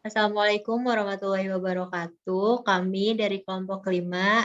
Assalamualaikum warahmatullahi wabarakatuh. Kami dari kelompok kelima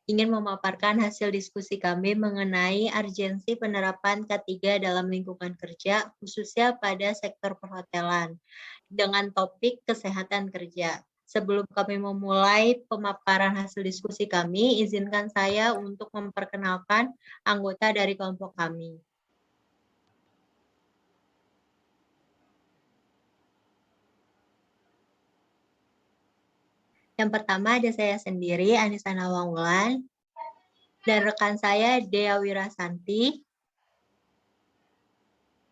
ingin memaparkan hasil diskusi kami mengenai urgensi penerapan K3 dalam lingkungan kerja, khususnya pada sektor perhotelan, dengan topik kesehatan kerja. Sebelum kami memulai pemaparan hasil diskusi kami, izinkan saya untuk memperkenalkan anggota dari kelompok kami. Yang pertama ada saya sendiri, Anissa Nawangwulan, dan rekan saya Dea Wirasanti,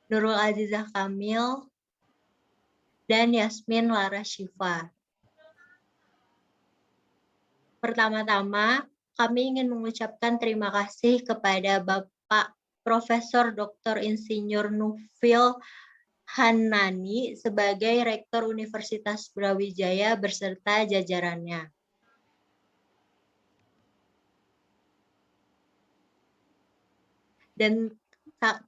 Nurul Azizah Kamil, dan Yasmin Lara Syifa. Pertama-tama, kami ingin mengucapkan terima kasih kepada Bapak Profesor Dr. Insinyur Nufil Hanani sebagai Rektor Universitas Brawijaya beserta jajarannya.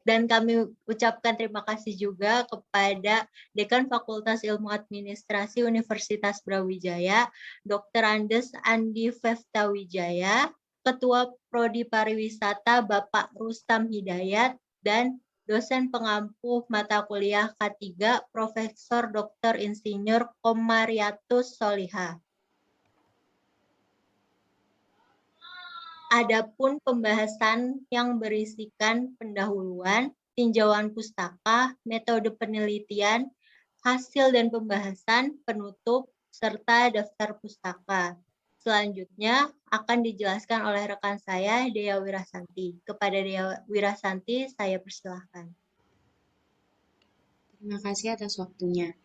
Dan kami ucapkan terima kasih juga kepada Dekan Fakultas Ilmu Administrasi Universitas Brawijaya, Dr. Andes Andi Feftawijaya, Ketua Prodi Pariwisata Bapak Rustam Hidayat, dan dosen pengampu mata kuliah K3 Profesor Dr. Insinyur Komariatus Soliha. Adapun pembahasan yang berisikan pendahuluan, tinjauan pustaka, metode penelitian, hasil dan pembahasan, penutup, serta daftar pustaka. Selanjutnya akan dijelaskan oleh rekan saya, Dea Wirasanti. Kepada Dea Wirasanti, saya persilahkan. Terima kasih atas waktunya.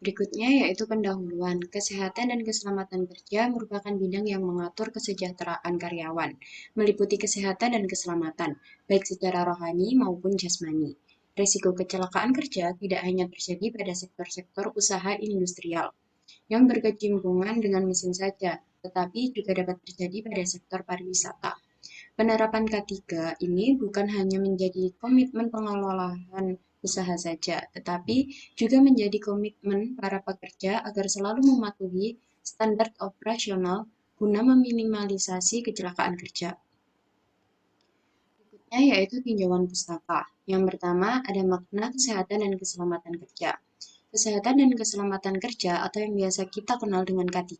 Berikutnya yaitu pendahuluan. Kesehatan dan keselamatan kerja merupakan bidang yang mengatur kesejahteraan karyawan, meliputi kesehatan dan keselamatan, baik secara rohani maupun jasmani. Risiko kecelakaan kerja tidak hanya terjadi pada sektor-sektor usaha industrial yang berkecimpungan dengan mesin saja, tetapi juga dapat terjadi pada sektor pariwisata. Penerapan K3 ini bukan hanya menjadi komitmen pengelolaan usaha saja, tetapi juga menjadi komitmen para pekerja agar selalu mematuhi standar operasional guna meminimalisasi kecelakaan kerja. Berikutnya yaitu tinjauan pustaka. Yang pertama ada makna kesehatan dan keselamatan kerja. Kesehatan dan keselamatan kerja atau yang biasa kita kenal dengan K3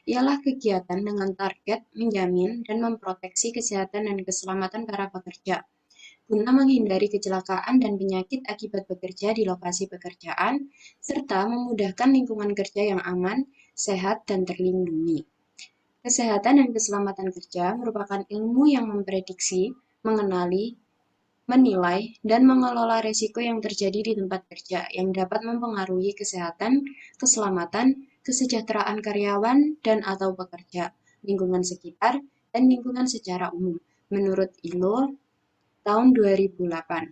ialah kegiatan dengan target menjamin dan memproteksi kesehatan dan keselamatan para pekerja guna menghindari kecelakaan dan penyakit akibat bekerja di lokasi pekerjaan serta memudahkan lingkungan kerja yang aman, sehat, dan terlindungi. Kesehatan dan keselamatan kerja merupakan ilmu yang memprediksi, mengenali, menilai, dan mengelola risiko yang terjadi di tempat kerja yang dapat mempengaruhi kesehatan, keselamatan, kesejahteraan karyawan dan/atau pekerja, lingkungan sekitar, dan lingkungan secara umum, menurut ILO tahun 2008.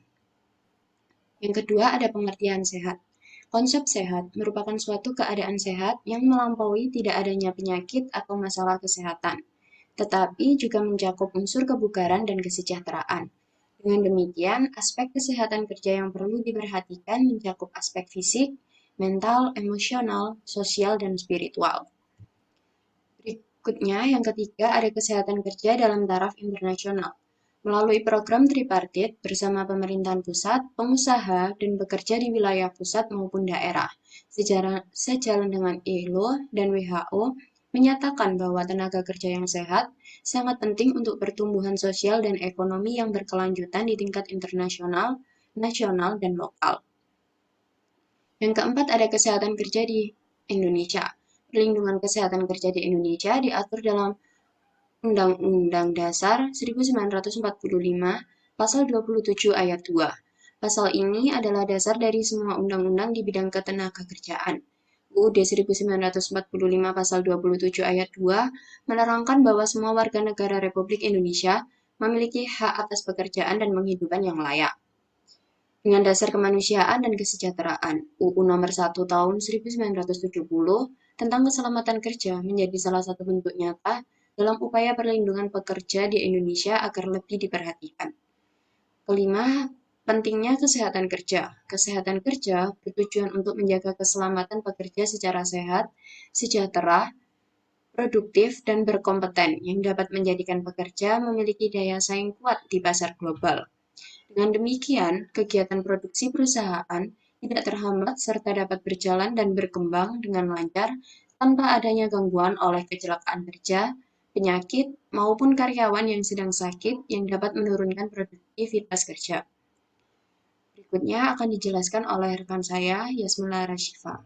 Yang kedua ada pengertian sehat. Konsep sehat merupakan suatu keadaan sehat yang melampaui tidak adanya penyakit atau masalah kesehatan, tetapi juga mencakup unsur kebugaran dan kesejahteraan. Dengan demikian, aspek kesehatan kerja yang perlu diperhatikan mencakup aspek fisik, mental, emosional, sosial, dan spiritual. Berikutnya, yang ketiga ada kesehatan kerja dalam taraf internasional. Melalui program tripartit bersama pemerintahan pusat, pengusaha, dan bekerja di wilayah pusat maupun daerah. Sejalan dengan ILO dan WHO menyatakan bahwa tenaga kerja yang sehat sangat penting untuk pertumbuhan sosial dan ekonomi yang berkelanjutan di tingkat internasional, nasional, dan lokal. Yang keempat ada kesehatan kerja di Indonesia. Perlindungan kesehatan kerja di Indonesia diatur dalam Undang-Undang Dasar 1945, Pasal 27 Ayat 2. Pasal ini adalah dasar dari semua undang-undang di bidang ketenagakerjaan. UUD 1945 Pasal 27 Ayat 2 menerangkan bahwa semua warga negara Republik Indonesia memiliki hak atas pekerjaan dan penghidupan yang layak. Dengan dasar kemanusiaan dan kesejahteraan, UU Nomor 1 Tahun 1970 tentang keselamatan kerja menjadi salah satu bentuk nyata dalam upaya perlindungan pekerja di Indonesia agar lebih diperhatikan. Kelima, Pentingnya kesehatan kerja. Kesehatan kerja bertujuan untuk menjaga keselamatan pekerja secara sehat, sejahtera, produktif, dan berkompeten yang dapat menjadikan pekerja memiliki daya saing kuat di pasar global. Dengan demikian, kegiatan produksi perusahaan tidak terhambat serta dapat berjalan dan berkembang dengan lancar tanpa adanya gangguan oleh kecelakaan kerja, penyakit, maupun karyawan yang sedang sakit yang dapat menurunkan produktivitas kerja. Berikutnya akan dijelaskan oleh rekan saya, Yasmila Rashifa.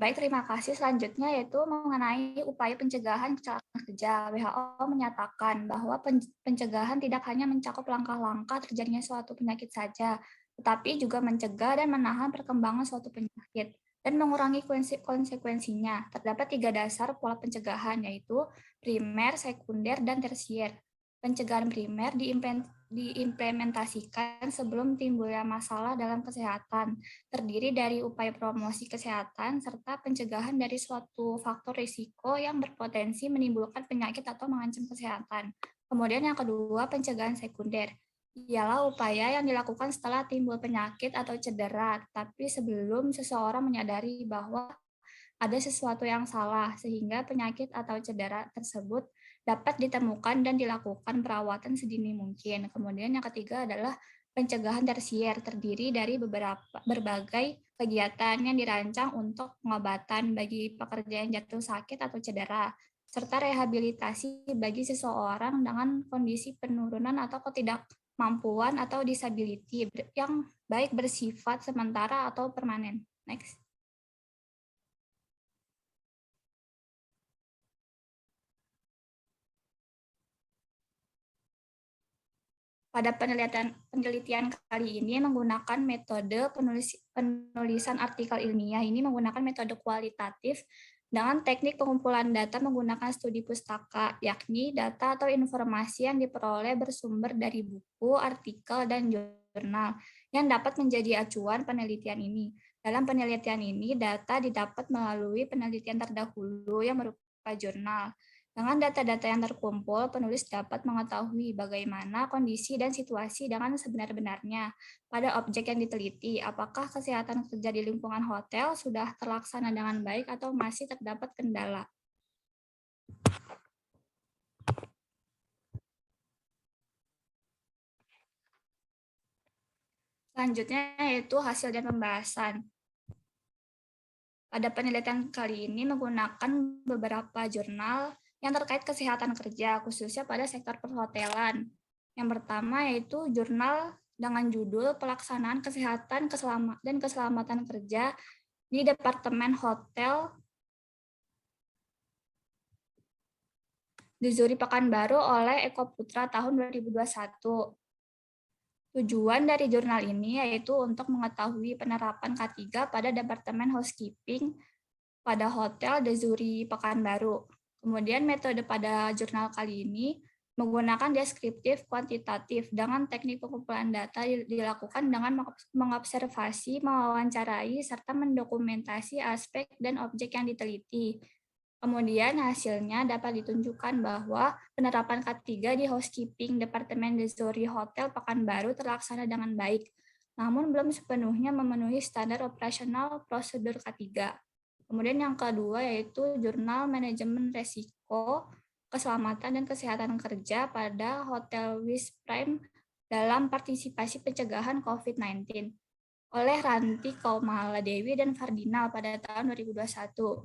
Baik, terima kasih. Selanjutnya yaitu mengenai upaya pencegahan kecelakaan kerja. WHO menyatakan bahwa pencegahan tidak hanya mencakup langkah-langkah terjadinya suatu penyakit saja, tetapi juga mencegah dan menahan perkembangan suatu penyakit dan mengurangi konsekuensinya. Terdapat 3 dasar pola pencegahan, yaitu primer, sekunder, dan tersier. Pencegahan primer diimplementasikan sebelum timbulnya masalah dalam kesehatan, terdiri dari upaya promosi kesehatan serta pencegahan dari suatu faktor risiko yang berpotensi menimbulkan penyakit atau mengancam kesehatan. Kemudian yang kedua, pencegahan sekunder. Ialah upaya yang dilakukan setelah timbul penyakit atau cedera, tapi sebelum seseorang menyadari bahwa ada sesuatu yang salah, sehingga penyakit atau cedera tersebut dapat ditemukan dan dilakukan perawatan sedini mungkin. Kemudian yang ketiga adalah pencegahan tersier, terdiri dari berbagai kegiatan yang dirancang untuk pengobatan bagi pekerja yang jatuh sakit atau cedera, serta rehabilitasi bagi seseorang dengan kondisi penurunan atau ketidakmampuan atau disability yang baik bersifat sementara atau permanen. Next. Pada penelitian kali ini menggunakan metode penulisan artikel ilmiah ini menggunakan metode kualitatif dengan teknik pengumpulan data menggunakan studi pustaka, yakni data atau informasi yang diperoleh bersumber dari buku, artikel, dan jurnal yang dapat menjadi acuan penelitian ini. Dalam penelitian ini, data didapat melalui penelitian terdahulu yang berupa jurnal. Dengan data-data yang terkumpul, penulis dapat mengetahui bagaimana kondisi dan situasi dengan sebenar-benarnya pada objek yang diteliti, apakah kesehatan kerja di lingkungan hotel sudah terlaksana dengan baik atau masih terdapat kendala. Selanjutnya yaitu hasil dan pembahasan. Pada penelitian kali ini menggunakan beberapa jurnal yang terkait kesehatan kerja, khususnya pada sektor perhotelan. Yang pertama yaitu jurnal dengan judul Pelaksanaan Kesehatan dan Keselamatan Kerja di Departemen Hotel di Zuri Pekanbaru oleh Eko Putra tahun 2021. Tujuan dari jurnal ini yaitu untuk mengetahui penerapan K3 pada Departemen Housekeeping pada Hotel de Zuri Pekanbaru. Kemudian metode pada jurnal kali ini menggunakan deskriptif kuantitatif dengan teknik pengumpulan data dilakukan dengan mengobservasi, mewawancarai, serta mendokumentasi aspek dan objek yang diteliti. Kemudian hasilnya dapat ditunjukkan bahwa penerapan K3 di housekeeping Departemen de Zuri Hotel Pekanbaru terlaksana dengan baik, namun belum sepenuhnya memenuhi standar operasional prosedur K3. Kemudian yang kedua yaitu Jurnal Manajemen Resiko, Keselamatan dan Kesehatan Kerja pada Hotel Wis Prime dalam partisipasi pencegahan COVID-19 oleh Ranti Kaumaladewi dan Fardinal pada tahun 2021.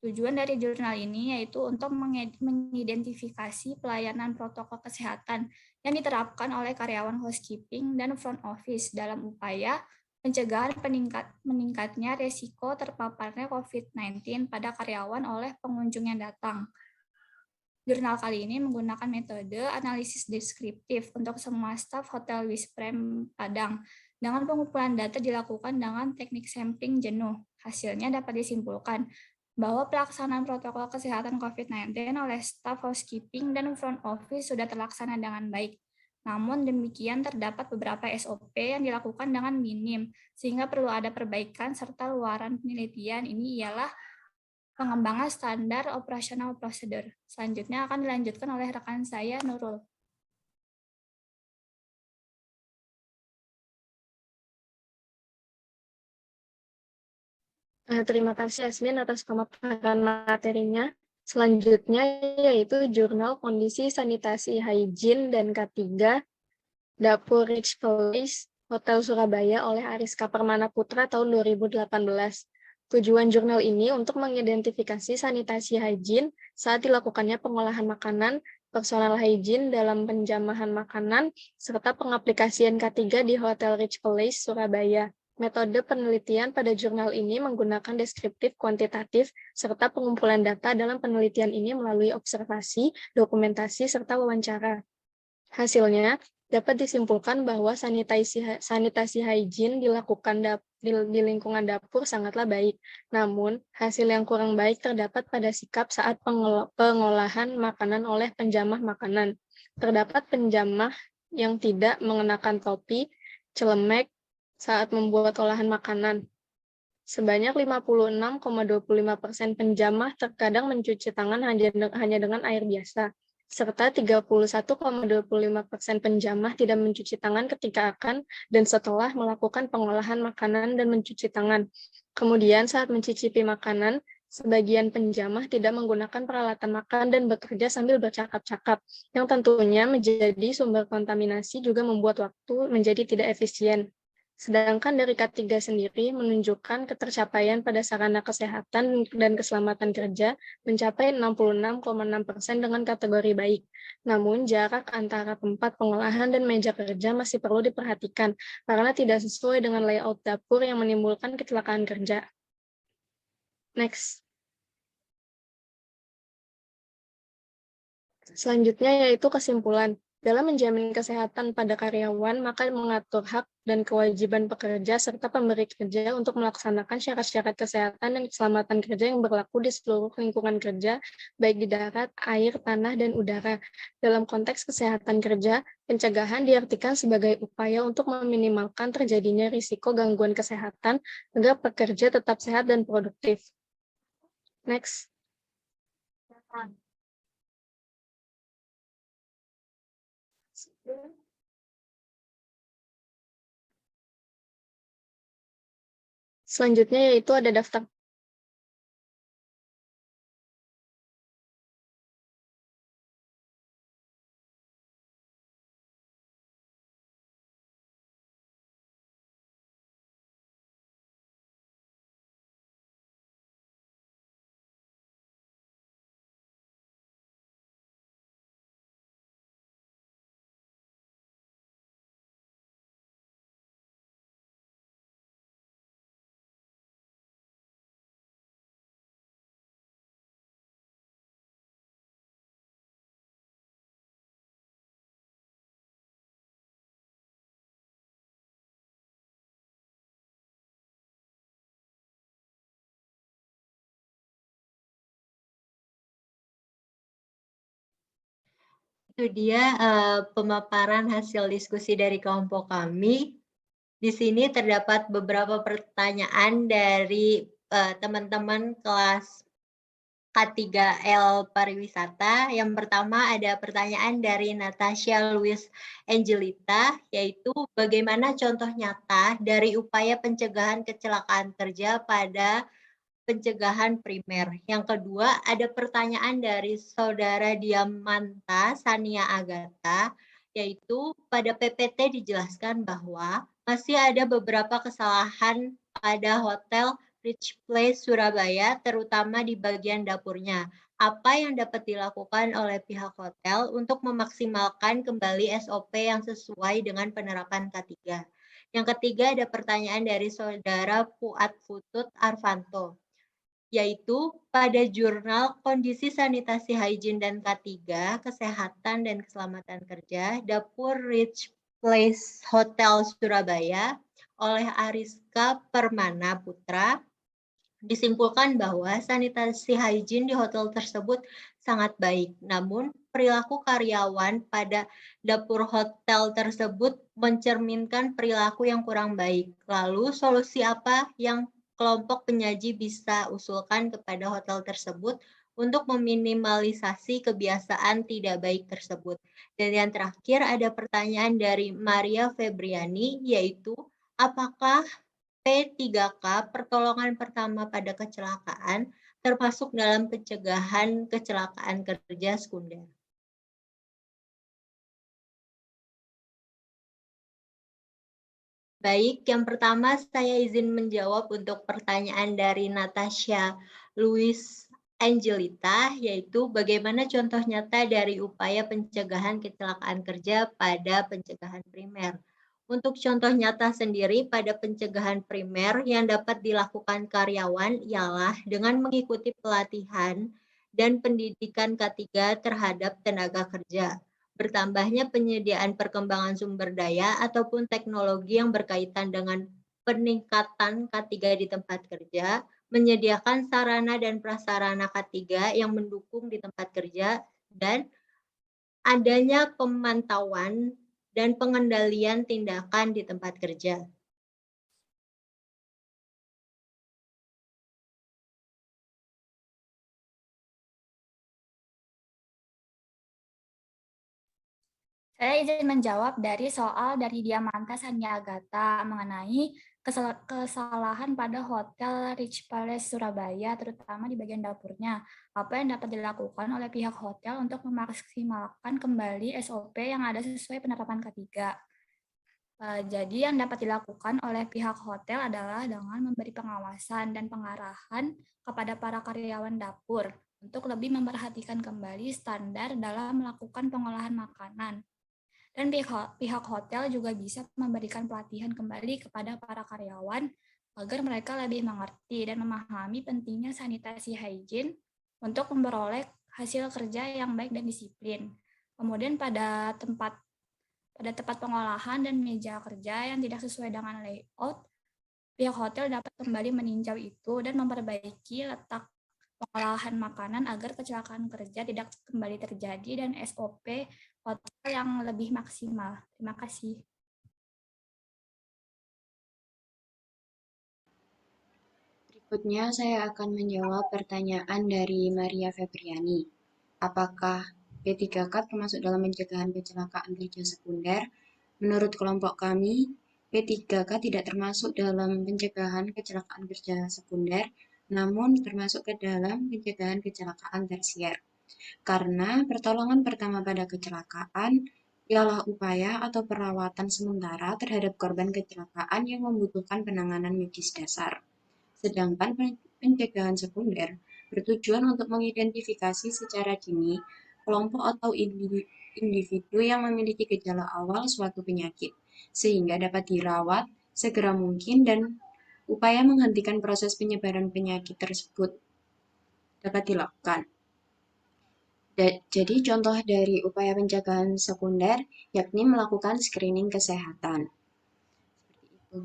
Tujuan dari jurnal ini yaitu untuk mengidentifikasi pelayanan protokol kesehatan yang diterapkan oleh karyawan housekeeping dan front office dalam upaya pencegahan meningkatnya risiko terpaparnya COVID-19 pada karyawan oleh pengunjung yang datang. Jurnal kali ini menggunakan metode analisis deskriptif untuk semua staf Hotel Wisprem Padang. Dengan pengumpulan data dilakukan dengan teknik sampling jenuh. Hasilnya dapat disimpulkan bahwa pelaksanaan protokol kesehatan COVID-19 oleh staf housekeeping dan front office sudah terlaksana dengan baik. Namun demikian terdapat beberapa SOP yang dilakukan dengan minim, sehingga perlu ada perbaikan serta luaran penelitian ini ialah pengembangan standar operasional prosedur. Selanjutnya akan dilanjutkan oleh rekan saya, Nurul. Terima kasih Yasmin atas pemaparan materinya. Selanjutnya yaitu Jurnal Kondisi Sanitasi Hygiene dan K3 Dapur Rich Place Hotel Surabaya oleh Ariska Permana Putra tahun 2018. Tujuan jurnal ini untuk mengidentifikasi sanitasi hygiene saat dilakukannya pengolahan makanan, personal hygiene dalam penjamahan makanan, serta pengaplikasian K3 di Hotel Rich Place Surabaya. Metode penelitian pada jurnal ini menggunakan deskriptif kuantitatif serta pengumpulan data dalam penelitian ini melalui observasi, dokumentasi, serta wawancara. Hasilnya, dapat disimpulkan bahwa sanitasi hygiene dilakukan di lingkungan dapur sangatlah baik. Namun, hasil yang kurang baik terdapat pada sikap saat pengolahan makanan oleh penjamah makanan. Terdapat penjamah yang tidak mengenakan topi, celemek, saat membuat olahan makanan. Sebanyak 56,25% penjamah terkadang mencuci tangan hanya dengan air biasa, serta 31,25% penjamah tidak mencuci tangan ketika akan dan setelah melakukan pengolahan makanan dan mencuci tangan. Kemudian saat mencicipi makanan, sebagian penjamah tidak menggunakan peralatan makan dan bekerja sambil bercakap-cakap, yang tentunya menjadi sumber kontaminasi juga membuat waktu menjadi tidak efisien. Sedangkan dari K3 sendiri menunjukkan ketercapaian pada sarana kesehatan dan keselamatan kerja mencapai 66,6% dengan kategori baik. Namun jarak antara tempat pengolahan dan meja kerja masih perlu diperhatikan karena tidak sesuai dengan layout dapur yang menimbulkan kecelakaan kerja. Next. Selanjutnya yaitu kesimpulan. Dalam menjamin kesehatan pada karyawan, maka mengatur hak dan kewajiban pekerja serta pemberi kerja untuk melaksanakan syarat-syarat kesehatan dan keselamatan kerja yang berlaku di seluruh lingkungan kerja, baik di darat, air, tanah, dan udara. Dalam konteks kesehatan kerja, pencegahan diartikan sebagai upaya untuk meminimalkan terjadinya risiko gangguan kesehatan agar pekerja tetap sehat dan produktif. Next. Selanjutnya yaitu ada daftar Itu dia pemaparan hasil diskusi dari kelompok kami. Di sini terdapat beberapa pertanyaan dari teman-teman kelas K3L Pariwisata. Yang pertama ada pertanyaan dari Natasha Louis Angelita, yaitu bagaimana contoh nyata dari upaya pencegahan kecelakaan kerja pada pencegahan primer. Yang kedua, ada pertanyaan dari Saudara Diamanta Sania Agatha, yaitu pada PPT dijelaskan bahwa masih ada beberapa kesalahan pada Hotel Rich Place Surabaya, terutama di bagian dapurnya. Apa yang dapat dilakukan oleh pihak hotel untuk memaksimalkan kembali SOP yang sesuai dengan penerapan K3? Yang ketiga, ada pertanyaan dari Saudara Fuad Putut Arvanto, yaitu pada jurnal Kondisi Sanitasi Hygiene dan K3, Kesehatan dan Keselamatan Kerja, Dapur Rich Place Hotel Surabaya oleh Ariska Permana Putra, disimpulkan bahwa sanitasi hygiene di hotel tersebut sangat baik. Namun, perilaku karyawan pada dapur hotel tersebut mencerminkan perilaku yang kurang baik. Lalu, solusi apa yang kelompok penyaji bisa usulkan kepada hotel tersebut untuk meminimalisasi kebiasaan tidak baik tersebut. Dan yang terakhir ada pertanyaan dari Maria Febriani, yaitu apakah P3K pertolongan pertama pada kecelakaan termasuk dalam pencegahan kecelakaan kerja sekunder? Baik, yang pertama saya izin menjawab untuk pertanyaan dari Natasha Louis Angelita, yaitu bagaimana contoh nyata dari upaya pencegahan kecelakaan kerja pada pencegahan primer. Untuk contoh nyata sendiri pada pencegahan primer yang dapat dilakukan karyawan ialah dengan mengikuti pelatihan dan pendidikan K3 terhadap tenaga kerja. Bertambahnya penyediaan perkembangan sumber daya ataupun teknologi yang berkaitan dengan peningkatan K3 di tempat kerja, menyediakan sarana dan prasarana K3 yang mendukung di tempat kerja, dan adanya pemantauan dan pengendalian tindakan di tempat kerja. Saya izin menjawab dari soal dari Diamanta Sanyagata mengenai kesalahan pada Hotel Rich Palace Surabaya, terutama di bagian dapurnya. Apa yang dapat dilakukan oleh pihak hotel untuk memaksimalkan kembali SOP yang ada sesuai penerapan K3? Jadi yang dapat dilakukan oleh pihak hotel adalah dengan memberi pengawasan dan pengarahan kepada para karyawan dapur untuk lebih memperhatikan kembali standar dalam melakukan pengolahan makanan. Dan pihak hotel juga bisa memberikan pelatihan kembali kepada para karyawan agar mereka lebih mengerti dan memahami pentingnya sanitasi hygiene untuk memperoleh hasil kerja yang baik dan disiplin. Kemudian pada tempat pengolahan dan meja kerja yang tidak sesuai dengan layout, pihak hotel dapat kembali meninjau itu dan memperbaiki letak pengolahan makanan agar kecelakaan kerja tidak kembali terjadi dan SOP hotel yang lebih maksimal. Terima kasih. Berikutnya saya akan menjawab pertanyaan dari Maria Febriani. Apakah P3K termasuk dalam pencegahan kecelakaan kerja sekunder? Menurut kelompok kami, P3K tidak termasuk dalam pencegahan kecelakaan kerja sekunder, namun termasuk ke dalam pencegahan kecelakaan tersier. Karena pertolongan pertama pada kecelakaan ialah upaya atau perawatan sementara terhadap korban kecelakaan yang membutuhkan penanganan medis dasar. Sedangkan pencegahan sekunder bertujuan untuk mengidentifikasi secara dini kelompok atau individu yang memiliki gejala awal suatu penyakit, sehingga dapat dirawat segera mungkin dan upaya menghentikan proses penyebaran penyakit tersebut dapat dilakukan. Jadi contoh dari upaya pencegahan sekunder yakni melakukan screening kesehatan. Seperti itu.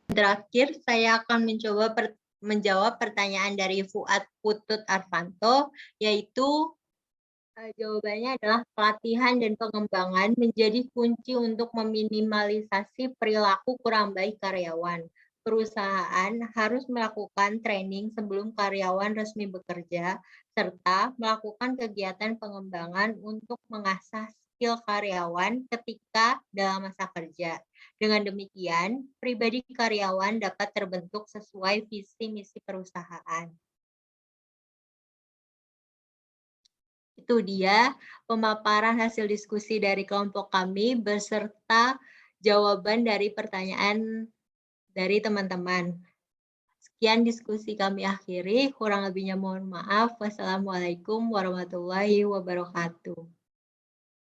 Terakhir, saya akan menjawab pertanyaan dari Fuad Putut Arvanto, yaitu jawabannya adalah pelatihan dan pengembangan menjadi kunci untuk meminimalisasi perilaku kurang baik karyawan. Perusahaan harus melakukan training sebelum karyawan resmi bekerja, serta melakukan kegiatan pengembangan untuk mengasah skill karyawan ketika dalam masa kerja. Dengan demikian, pribadi karyawan dapat terbentuk sesuai visi misi perusahaan. Itu dia pemaparan hasil diskusi dari kelompok kami beserta jawaban dari pertanyaan dari teman-teman. Sekian diskusi kami akhiri, kurang lebihnya mohon maaf. Wassalamualaikum warahmatullahi wabarakatuh.